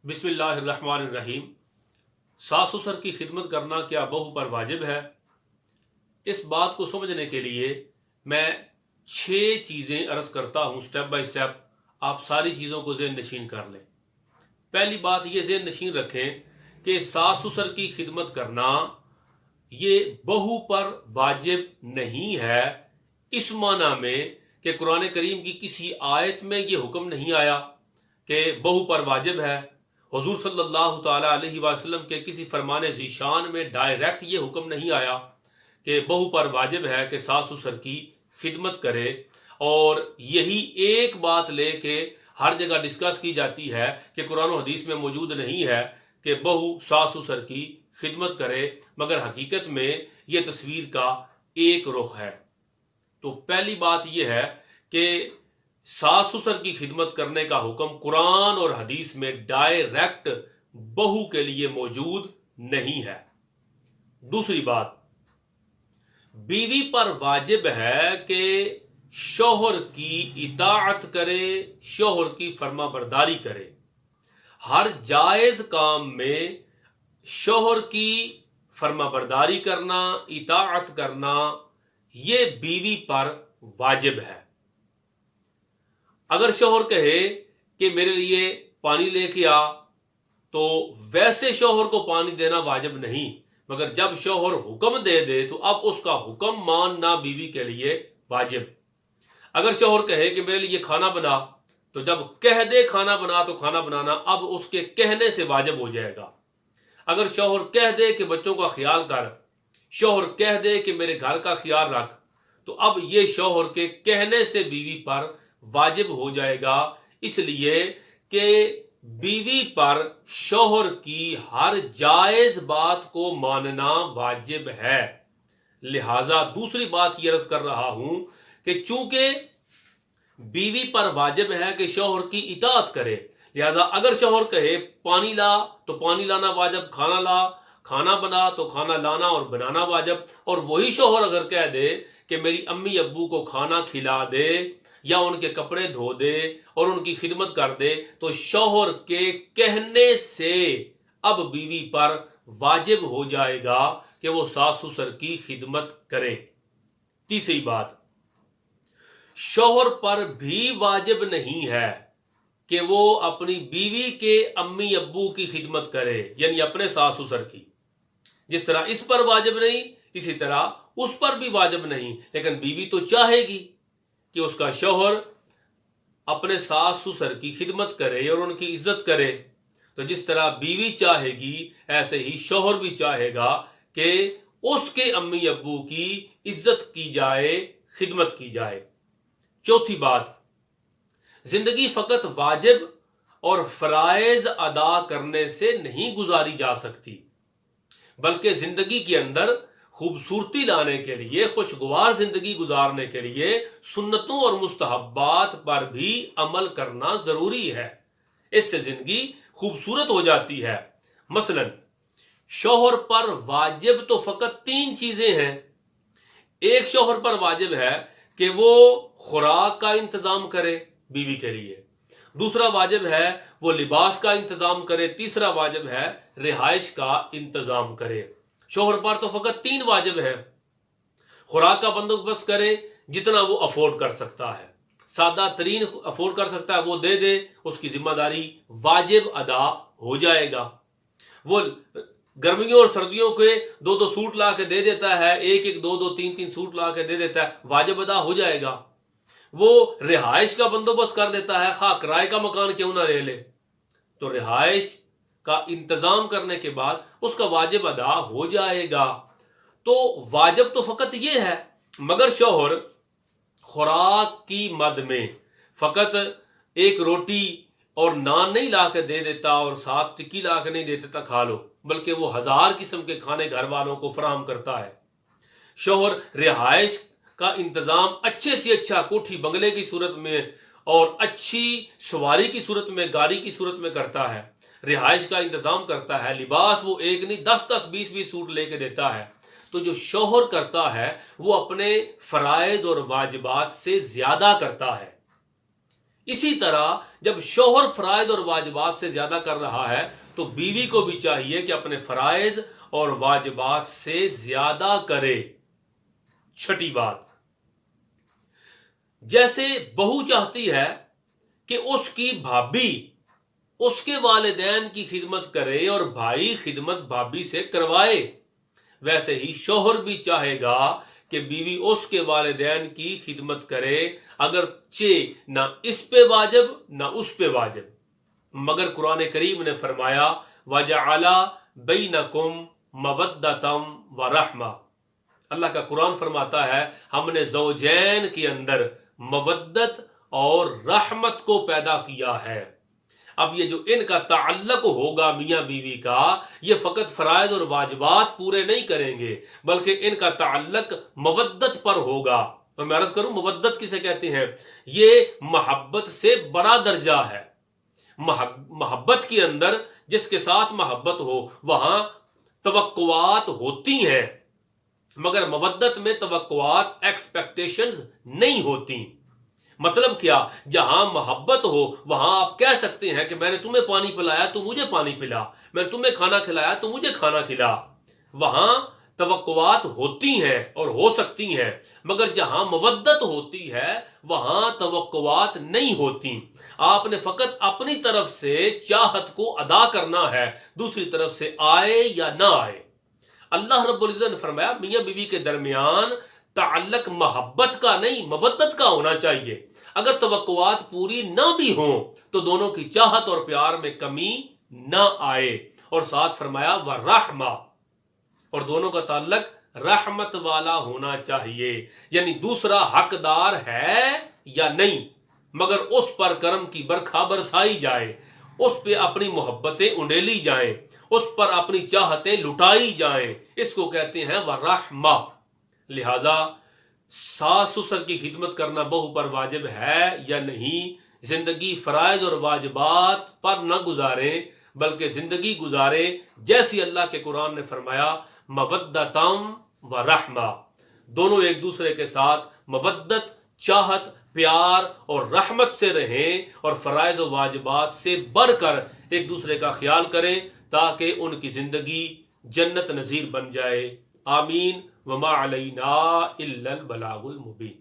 बिस्मिल्लाहिर्रहमानिर्रहीम। सास ससुर की खिदमत करना क्या बहू पर वाजिब है? इस बात को समझने के लिए मैं 6 चीज़ें अर्ज़ करता हूँ स्टेप बाय स्टेप। आप सारी चीज़ों को ज़हन नशीन कर लें। पहली बात ये ज़हन नशीन रखें कि सास ससुर की खिदमत करना ये बहू पर वाजिब नहीं है, इस माना में कि कुरान करीम की किसी आयत में ये हुक्म नहीं आया कि बहू पर वाजिब है। हुजूर सल्लल्लाहु ताला अलैहि वसल्लम के किसी फरमाने ज़ीशान में डायरेक्ट ये हुक्म नहीं आया कि बहू पर वाजिब है कि सास ससुर की खिदमत करे। और यही एक बात लेके हर जगह डिस्कस की जाती है कि कुरान और हदीस में मौजूद नहीं है कि बहू सास ससुर की खिदमत करे, मगर हकीकत में यह तस्वीर का एक रुख है। तो पहली बात यह है कि सास ससुर की खिदमत करने का हुक्म कुरान और हदीस में डायरेक्ट बहू के लिए मौजूद नहीं है। दूसरी बात, बीवी पर वाजिब है कि शौहर की इताअत करे, शौहर की फर्माबरदारी करे। हर जायज काम में शौहर की फर्माबरदारी करना, इताअत करना, ये बीवी पर वाजिब है। अगर शौहर कहे कि मेरे लिए पानी लेके आ, तो वैसे शौहर को पानी देना वाजिब नहीं, मगर जब शौहर हुक्म दे दे तो अब उसका हुक्म मानना बीवी के लिए वाजिब। अगर शौहर कहे कि मेरे लिए खाना बना, तो जब कह दे खाना बना तो खाना बनाना अब उसके कहने से वाजिब हो जाएगा। अगर शौहर कह दे कि बच्चों का ख्याल कर, शौहर कह दे कि मेरे घर का ख्याल रख, तो अब ये शौहर के कहने से बीवी पर वाजिब हो जाएगा। इसलिए कि बीवी पर शौहर की हर जायज बात को मानना वाजिब है। लिहाजा दूसरी बात ये अर्ज कर रहा हूं कि चूंकि बीवी पर वाजिब है कि शौहर की इताअत करे, लिहाजा अगर शौहर कहे पानी ला तो पानी लाना वाजिब, खाना ला, खाना बना तो खाना लाना और बनाना वाजिब। और वही शौहर अगर कह दे कि मेरी अम्मी अब्बू को खाना खिला दे या उनके कपड़े धो दे और उनकी खिदमत कर दे, तो शौहर के कहने से अब बीवी पर वाजिब हो जाएगा कि वो सास ससुर की खिदमत करे। तीसरी बात, शौहर पर भी वाजिब नहीं है कि वो अपनी बीवी के अम्मी अब्बू की खिदमत करे, यानी अपने सास ससुर की। जिस तरह इस पर वाजिब नहीं, इसी तरह उस पर भी वाजिब नहीं। लेकिन बीवी तो चाहेगी कि उसका शौहर अपने सास ससुर की खिदमत करे और उनकी इज्जत करे। तो जिस तरह बीवी चाहेगी, ऐसे ही शौहर भी चाहेगा कि उसके अम्मी अब्बू की इज्जत की जाए, खिदमत की जाए। चौथी बात, जिंदगी फकत वाजिब और फराइज अदा करने से नहीं गुजारी जा सकती, बल्कि जिंदगी के अंदर खूबसूरती लाने के लिए, खुशगवार जिंदगी गुजारने के लिए सुन्नतों और मुस्तहब्बात पर भी अमल करना जरूरी है। इससे जिंदगी खूबसूरत हो जाती है। मसलन शौहर पर वाजिब तो फकत 3 चीजें हैं। एक शौहर पर वाजिब है कि वो खुराक का इंतजाम करे बीवी के लिए, दूसरा वाजिब है वो लिबास का इंतजाम करे, तीसरा वाजिब है रिहाइश का इंतजाम करे। शौहर पर तो फकत 3 वाजिब है। खुराक का बंदोबस्त करे जितना वो अफोर्ड कर सकता है, सादा तरीन अफोर्ड कर सकता है वो दे दे, उसकी जिम्मेदारी वाजिब अदा हो जाएगा। वो गर्मियों और सर्दियों के 2-2 सूट ला के दे देता है, 1-1, 2-2, 3-3 सूट ला के दे देता है, वाजिब अदा हो जाएगा। वो रिहाइश का बंदोबस्त कर देता है, खा किराए का मकान क्यों ना ले ले, तो रिहाइश का इंतजाम करने के बाद उसका वाजिब अदा हो जाएगा। तो वाजिब तो फकत ये है, मगर शौहर खुराक की मद में फकत एक रोटी और नान नहीं ला के दे देता और साथ टिक्की ला के नहीं दे देता खा लो, बल्कि वो 1000 किस्म के खाने घर वालों को फराहम करता है। शौहर रिहाइश का इंतजाम अच्छे से अच्छा कोठी बंगले की सूरत में और अच्छी सवारी की सूरत में, गाड़ी की सूरत में करता है। रिहाइश का इंतजाम करता है, लिबास वो एक नहीं 10-10, 20-20 सूट लेके देता है। तो जो शौहर करता है वो अपने फराइज और वाजिबात से ज्यादा करता है। اسی طرح جب شوہر فرائض اور واجبات سے زیادہ کر رہا ہے تو بیوی کو بھی چاہیے کہ اپنے فرائض اور واجبات سے زیادہ کرے. چھٹی بات، جیسے بہو چاہتی ہے کہ اس کی بھابھی اس کے والدین کی خدمت کرے اور بھائی خدمت بھابھی سے کروائے، ویسے ہی شوہر بھی چاہے گا کہ بیوی اس کے والدین کی خدمت کرے، اگرچہ نہ اس پہ واجب نہ اس پہ واجب. مگر قرآن کریم نے فرمایا وَجَعَلَ بَيْنَكُمْ مَوَدَّةً وَرَحْمَةً. اللہ کا قرآن فرماتا ہے ہم نے زوجین کے اندر مودت اور رحمت کو پیدا کیا ہے. اب یہ جو ان کا تعلق ہوگا میاں بیوی کا، یہ فقط فرائض اور واجبات پورے نہیں کریں گے بلکہ ان کا تعلق مودت پر ہوگا. تو میں عرض کروں مودت کسے کہتے ہیں؟ یہ محبت سے بڑا درجہ ہے. محبت کے اندر جس کے ساتھ محبت ہو وہاں توقعات ہوتی ہیں، مگر مودت میں توقعات ایکسپیکٹیشنز نہیں ہوتی. مطلب کیا؟ جہاں محبت ہو وہاں آپ کہہ سکتے ہیں کہ میں نے تمہیں پانی پلایا تو مجھے پانی پلا، میں نے تمہیں کھانا کھلایا تو مجھے کھانا کھلا. وہاں توقعات ہوتی ہیں اور ہو سکتی ہیں، مگر جہاں مودت ہوتی ہے وہاں توقعات نہیں ہوتی. آپ نے فقط اپنی طرف سے چاہت کو ادا کرنا ہے، دوسری طرف سے آئے یا نہ آئے. اللہ رب العزت نے فرمایا میاں بیوی کے درمیان تعلق محبت کا نہیں مودت کا ہونا چاہیے. اگر توقعات پوری نہ بھی ہوں تو دونوں کی چاہت اور پیار میں کمی نہ آئے. اور ساتھ فرمایا وَرَحْمَةً، اور دونوں کا تعلق رحمت والا ہونا چاہیے، یعنی دوسرا حقدار ہے یا نہیں مگر اس پر کرم کی برکھا برسائی جائے، اس پہ اپنی محبتیں انڈیلی جائیں، اس پر اپنی چاہتیں لٹائی جائیں. اس کو کہتے ہیں وَرَحْمَةً. لہٰذا ساس سسر کی خدمت کرنا بہو پر واجب ہے یا نہیں؟ زندگی فرائض اور واجبات پر نہ گزاریں بلکہ زندگی گزارے جیسی اللہ کے قرآن نے فرمایا مودتم و رحمہ. دونوں ایک دوسرے کے ساتھ مودت، چاہت، پیار اور رحمت سے رہیں اور فرائض و واجبات سے بڑھ کر ایک دوسرے کا خیال کریں تاکہ ان کی زندگی جنت نظیر بن جائے. آمین. وما علینا الا البلاغ المبین.